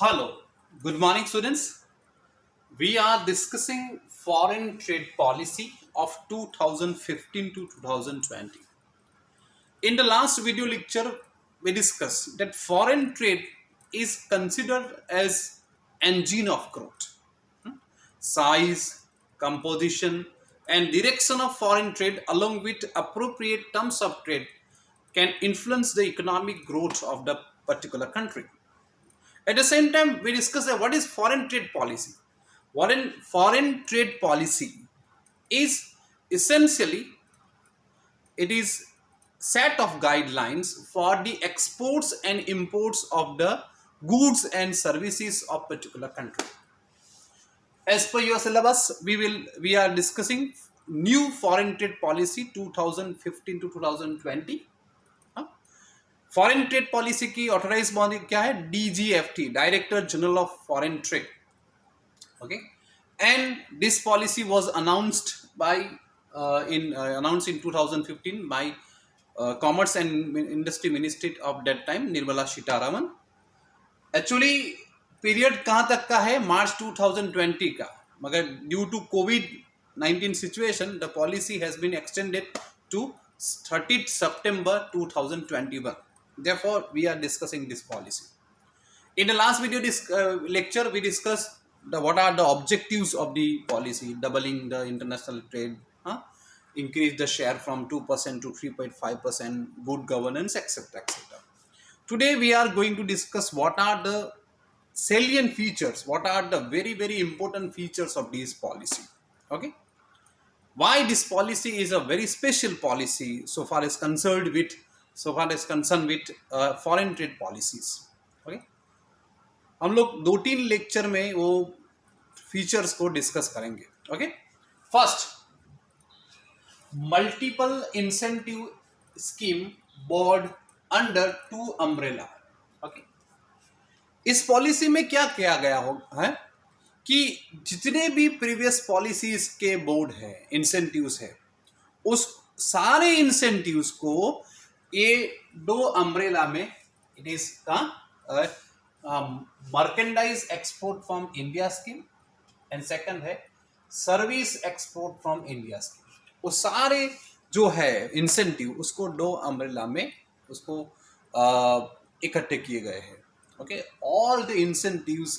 Hello, good morning, students. We are discussing foreign trade policy of 2015 to 2020. In the last video lecture, we discussed that foreign trade is considered as engine of growth. Size, composition, and direction of foreign trade, along with appropriate terms of trade, can influence the economic growth of the particular country. At the same time, we discuss what is foreign trade policy. Foreign trade policy is essentially it is set of guidelines for the exports and imports of the goods and services of particular country. As per your syllabus, we are discussing new foreign trade policy 2015 to 2020. Foreign trade policy की authorise body क्या है? DGFT, director general of foreign trade. Okay, and this policy was announced by announced in 2015 by commerce and industry ministry of that time, Nirmala Sitharaman. Actually period कहाँ तक का है? March 2020 का, मगर due to कोविड-19 situation the policy has been extended to 30 September 2021. Therefore, we are discussing this policy. In the last video lecture, we discussed what are the objectives of the policy: doubling the international trade, increase the share from 2% to 3.5%, good governance, etc., etc. Today, we are going to discuss what are the salient features, what are the very, very important features of this policy. Okay. Why this policy is a very special policy so far as concerned with foreign trade policies. Okay, हम लोग 2-3 lecture में वो features को discuss करेंगे. Okay, first, multiple incentive scheme board under 2 umbrella. Okay, इस policy में क्या किया गया है कि जितने भी प्रीवियस पॉलिसीज के बोर्ड है, इंसेंटिव्स है, उस सारे इंसेंटिव्स को ये 2 अम्ब्रेला में it is merchandise export from India scheme and second है service export from India scheme. वो सारे जो है इंसेंटिव उसको 2 अम्ब्रेला में उसको इकट्ठे किए गए हैं. Okay, all the incentives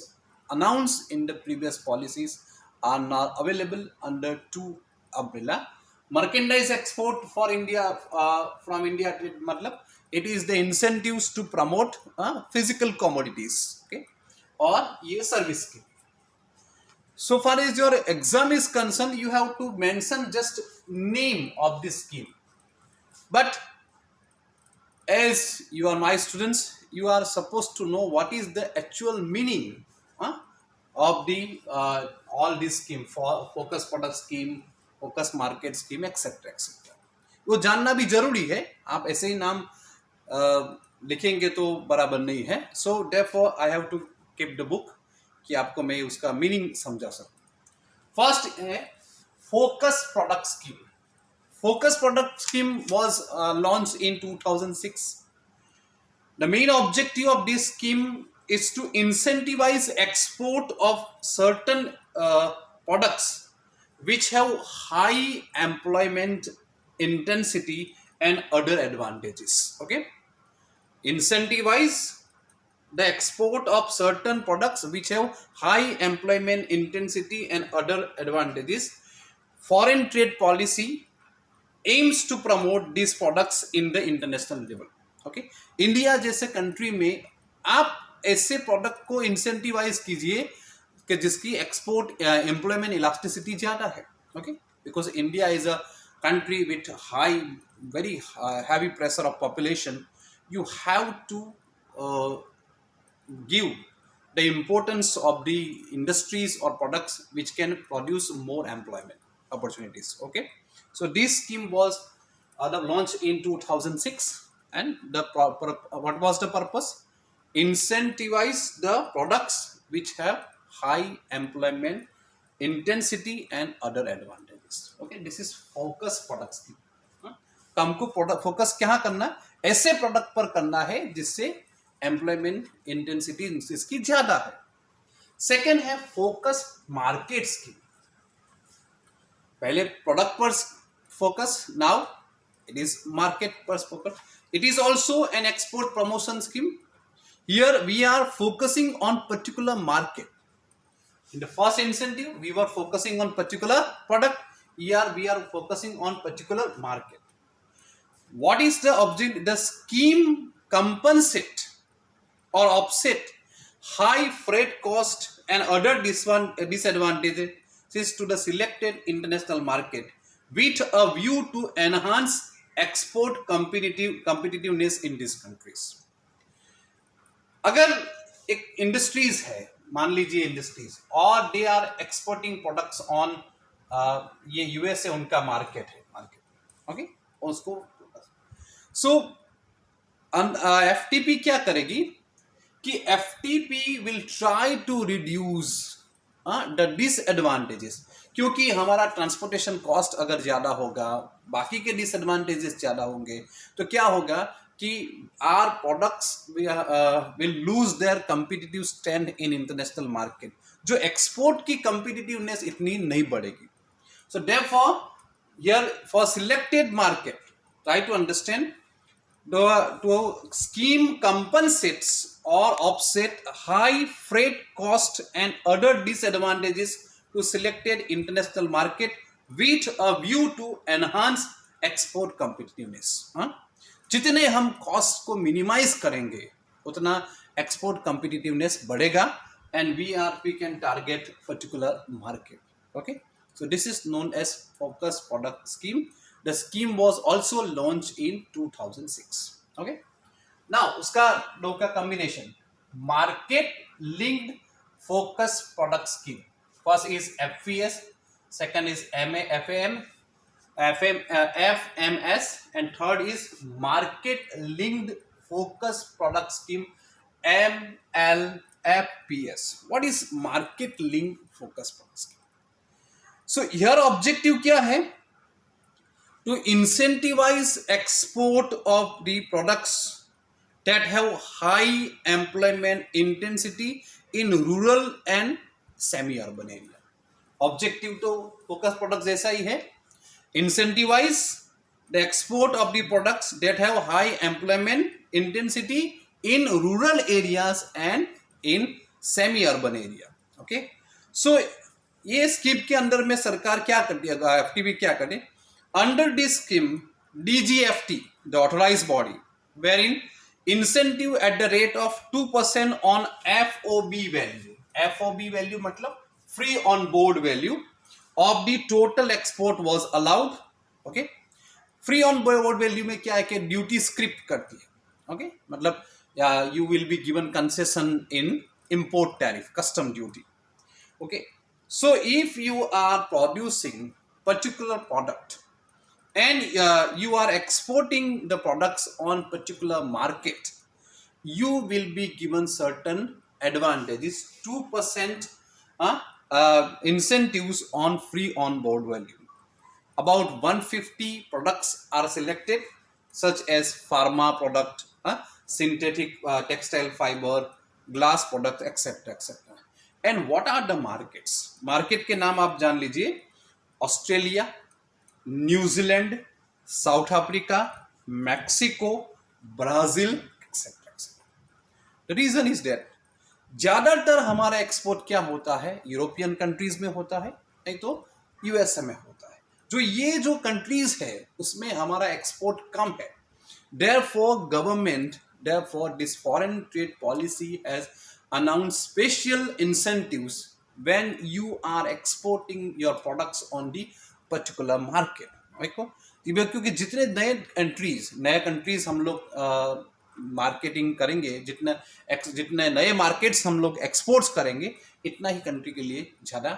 announced in the previous policies are now available under 2 umbrella. Merchandise export for India from India, matlab it is the incentives to promote physical commodities, okay, or ye service scheme. So far as your exam is concerned, you have to mention just name of this scheme, but as you are my students, you are supposed to know what is the actual meaning of the all this scheme, for focus product scheme, focus market scheme, etc., etc. वो जानना भी जरूरी है. आप ऐसे ही नाम लिखेंगे तो बराबर नहीं है. So therefore I have to keep the book कि आपको मैं उसका मीनिंग समझा सकूं. फर्स्ट है focus product scheme. Focus product scheme was launched in 2006. The main objective of this scheme is to incentivize export of certain products which have high employment intensity and other advantages. Okay, incentivize the export of certain products which have high employment intensity and other advantages. Foreign trade policy aims to promote these products in the international level. Okay, India जैसे country में आप ऐसे product को incentivise कीजिए कि जिसकी export employment elasticity ज्यादा है. Okay, because India is a country with high very heavy pressure of population. You have to give the importance of the industries और products which can produce more employment opportunities. Okay, so this scheme was launched in 2006, and what was the purpose? Incentivize the products which have high employment intensity and other advantages. Okay, this is focus product scheme. हमको focus क्या करना, ऐसे product पर करना है जिससे employment intensity इसकी ज्यादा है। सेकेंड है फोकस मार्केट स्कीम। पहले प्रोडक्ट पर focus, now it is market per focus. It is also an export promotion scheme. Here we are focusing on particular market. In the first incentive we were focusing on particular product. Here we are focusing on particular market. What is the object? The scheme compensate or offset high freight cost and other disadvantages to the selected international market with a view to enhance export competitiveness in these countries. अगर एक industries है, मान लीजिए industries, और they are exporting products on ये US है, उनका market है, मार्केट ओके, उसको सो एफटीपी क्या करेगी कि FTP will try to reduce the disadvantages, क्योंकि हमारा ट्रांसपोर्टेशन कॉस्ट अगर ज़्यादा होगा, बाकी के डिसएडवांटेजेस ज़्यादा होंगे, तो क्या होगा कि our products will lose their competitive stand in international market, जो एक्सपोर्ट की कम्पिटिटिवनेस इतनी नहीं बढ़ेगी. So therefore here for selected market, try to understand, the scheme compensates or offset high freight cost and other disadvantages to selected international market with a view to enhance export competitiveness. जितने हम cost को minimise करेंगे उतना export competitiveness बढ़ेगा and we can target particular market. Okay, so this is known as focus product scheme. The scheme was also launched in 2006. Okay, now uska दो का combination market linked focus product scheme. First is FVS, second is FMS, and third is market linked focus product scheme, MLFPS. What is market linked focus product scheme? So here objective क्या है? To incentivize export of the products that have high employment intensity in rural and semi-urban area. Objective तो focus products जैसा ही है, incentivize the export of the products that have high employment intensity in rural areas and in semi-urban area. Okay, so ये scheme के अंदर में सरकार क्या करती है, एफटीपी क्या करे? Under this scheme, DGFT, the authorized body, wherein incentive at the rate of 2% on FOB value. FOB value मतलब free on board value of the total export was allowed. Okay, free on board value में क्या है कि duty script करती है. Okay, मतलब you will be given concession in import tariff, custom duty. Okay, so if you are producing particular product and you are exporting the products on particular market, you will be given certain advantages, 2% incentives on free on board value. About 150 products are selected, such as pharma product, synthetic textile fiber, glass product, etc, etc. And what are the markets? Market के नाम आप जान लीजिए, Australia, New Zealand, South Africa, Mexico, Brazil, etcetera etcetera. The reason is that ज्यादातर हमारा export क्या होता है, यूरोपियन कंट्रीज में होता है, नहीं तो यूएसए में होता है. जो ये जो कंट्रीज है उसमें हमारा एक्सपोर्ट कम है. Therefore this foreign trade policy has announced special incentives when you are exporting your products on the particular market. क्योंकि जितने नए कंट्रीज हम लोग मार्केटिंग करेंगे, जितने नए मार्केट्स हम लोग एक्सपोर्ट्स करेंगे, इतना ही कंट्री के लिए ज़्यादा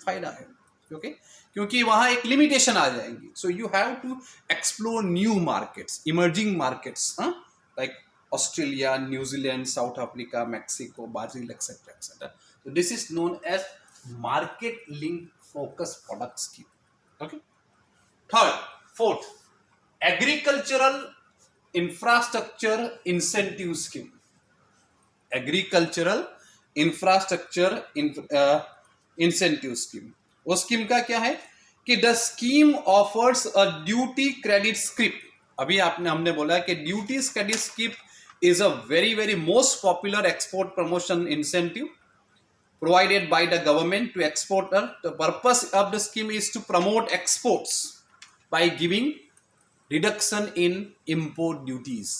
फायदा है. क्योंकि वहाँ एक लिमिटेशन आ जाएंगी. So you have to explore new markets, emerging markets like Australia, New Zealand, South Africa, Mexico, Brazil, etcetera etcetera. So this is known as market linked focus product scheme. Okay. Fourth, agricultural infrastructure incentive scheme. Agricultural infrastructure incentive scheme. वो scheme का क्या है कि the scheme offers a duty credit script. अभी आपने हमने बोला कि duty credit script is a very very most popular export promotion incentive provided by the government to exporter. The purpose of the scheme is to promote exports by giving reduction in import duties,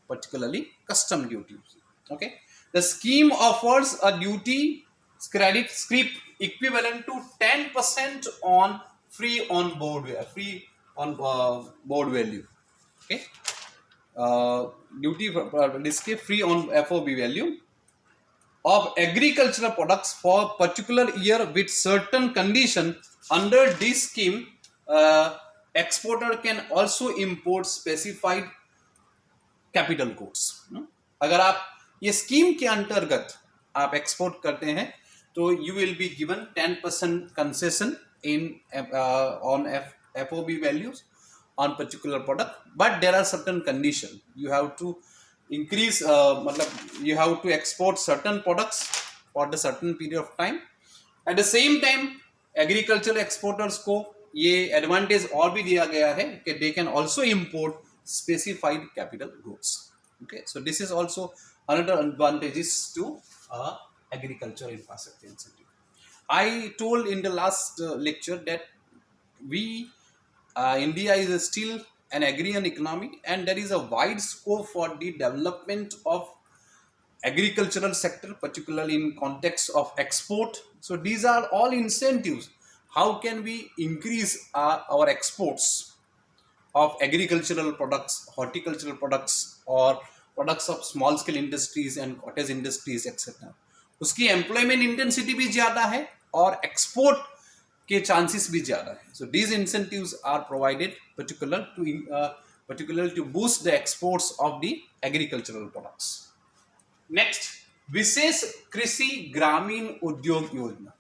particularly custom duties. Okay, the scheme offers a duty credit script equivalent to 10% on free on board value. Okay, duty this free on FOB value of agricultural products for particular year with certain condition. Under this scheme, exporter can also import specified capital goods. अगर आप ये scheme के अंतर्गत आप export करते हैं तो you will be given 10% concession in on FOB values on particular product, but there are certain condition. You have to increase मतलब you have to export certain products for the certain period of time. At the same time agricultural exporters को ये advantage और भी दिया गया है कि they can also import specified capital goods. Okay, so this is also another advantages to agriculture infrastructure incentive. I told in the last lecture that we India is still an agrarian economy and there is a wide scope for the development of agricultural sector, particularly in context of export. So these are all incentives. How can we increase our exports of agricultural products, horticultural products or products of small scale industries and cottage industries etc. उसकी employment intensity भी ज्यादा है और export के chances भी ज्यादा है. So these incentives are provided particularly to boost the exports of the agricultural products. Next, विशेष कृषि ग्रामीण उद्योग योजना.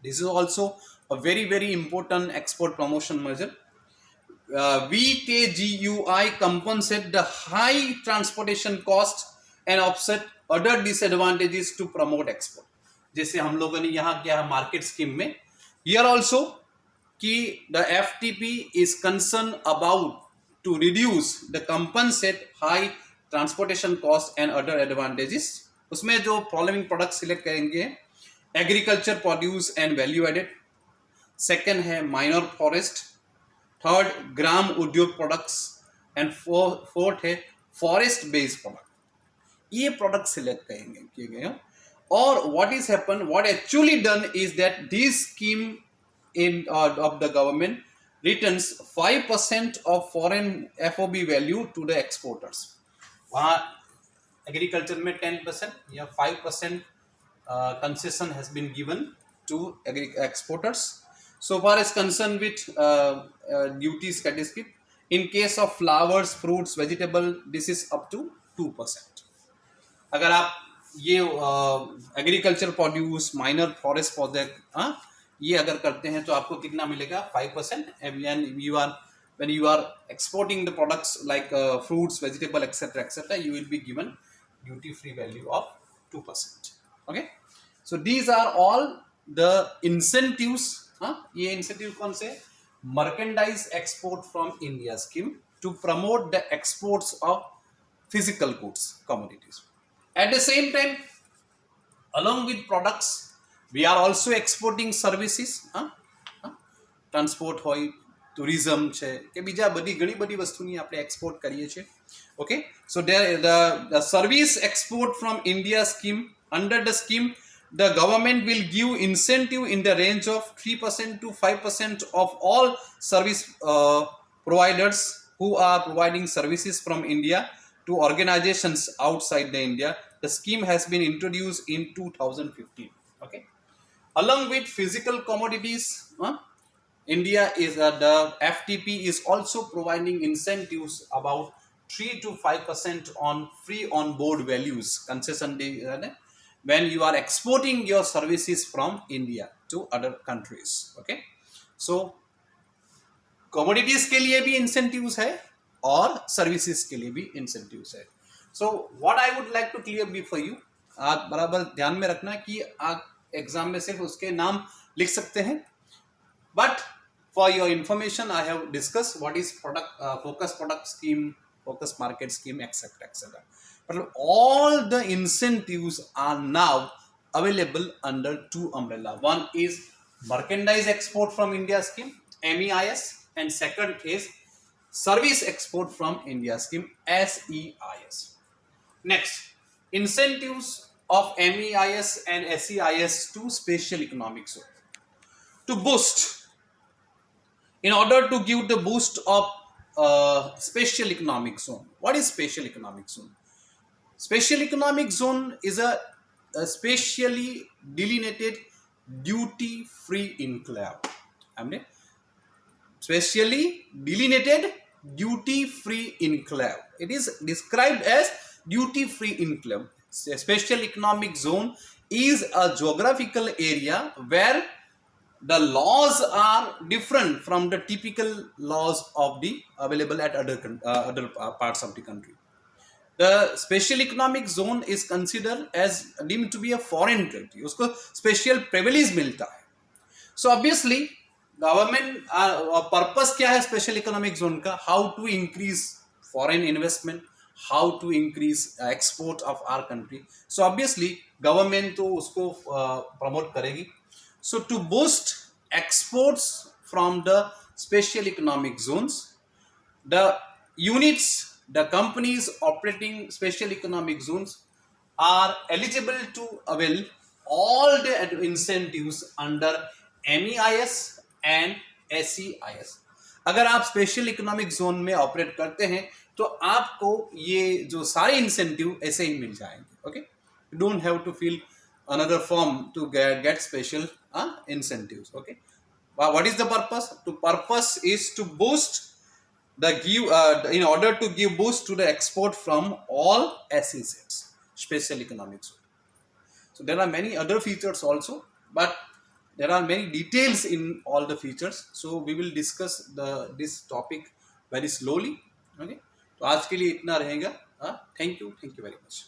This is also a very very important export promotion measure. VKGUI compensate the high transportation cost and offset other disadvantages to promote export. जैसे हम लोगों ने यहाँ क्या मार्केट स्कीम में here also कि the FTP is concerned about to reduce the compensate high transportation cost and other advantages. उसमें जो following products select करेंगे agriculture produce and value added, second है माइनर फॉरेस्ट, थर्ड ग्राम उद्योग products and fourth है forest based product. ये product select करेंगे किए गए. और what is happen, what actually done is that this scheme in of the government returns 5% of foreign FOB value to the exporters. वहाँ agriculture में 10% या 5% concession has been given to exporters. So far as concerned with duty statistic, in case of flowers, fruits, vegetable, this is up to 2%. अगर आप ये agriculture produce, minor forest project ये अगर करते हैं तो आपको कितना मिलेगा 5%. When you are exporting the products like fruits, vegetable, etc., you will be given duty free value of 2%. Okay, so these are all the incentives. ये incentive कौन से? Merchandise export from India scheme to promote the exports of physical goods, commodities. At the same time, along with products, we are also exporting services. Transport હોય, tourism છે કે બીજા બધી ઘણી બધી વસ્તુની આપણે એક્સપોર્ટ કરીએ છીએ. Okay, so there the service export from India scheme. Under the scheme, the government will give incentive in the range of 3% to 5% of all service providers who are providing services from India to organizations outside the India. The scheme has been introduced in 2015. Okay, along with physical commodities, India is the FTP is also providing incentives about 3 to 5% on free on board values concession when you are exporting your services from India to other countries. Okay, so commodities के लिए भी incentives है और services के लिए भी incentives है. So what I would like to clear before you, आप बराबर ध्यान में रखना कि आप एग्जाम में सिर्फ उसके नाम लिख सकते हैं, but for your information I have discussed what is product focus product scheme, focus market scheme, etc etc. But all the incentives are now available under two umbrella. One is merchandise export from India scheme, MEIS, and second is service export from India scheme, SEIS. Next, incentives of MEIS and SEIS to special economic zone. To boost, in order to give the boost of special economic zone. What is special economic zone? Special economic zone is a specially delineated duty-free enclave. हमने specially delineated duty-free enclave. It is described as duty-free enclave. A special economic zone is a geographical area where the laws are different from the typical laws of the available at other parts of the country. The special economic zone is considered as deemed to be a foreign country. उसको special privilege मिलता है. So obviously government purpose क्या है special economic zone का? How to increase foreign investment, how to increase export of our country. So obviously government तो उसको promote करेगी. So to boost exports from the special economic zones, the units, the companies operating special economic zones are eligible to avail all the incentives under MEIS and SEIS. अगर आप special economic zone में operate करते हैं तो आपको ये जो सारे इंसेंटिव ऐसे ही मिल जाएंगे. Okay, you don't have to fill another form to get special incentives. Okay, what is the purpose? The purpose is to boost the in order to give boost to the export from all SEZs, special economic zone. So there are many other features also, but there are many details in all the features, so we will discuss this topic very slowly. Okay, तो आज के लिए इतना रहेगा. Thank you very much.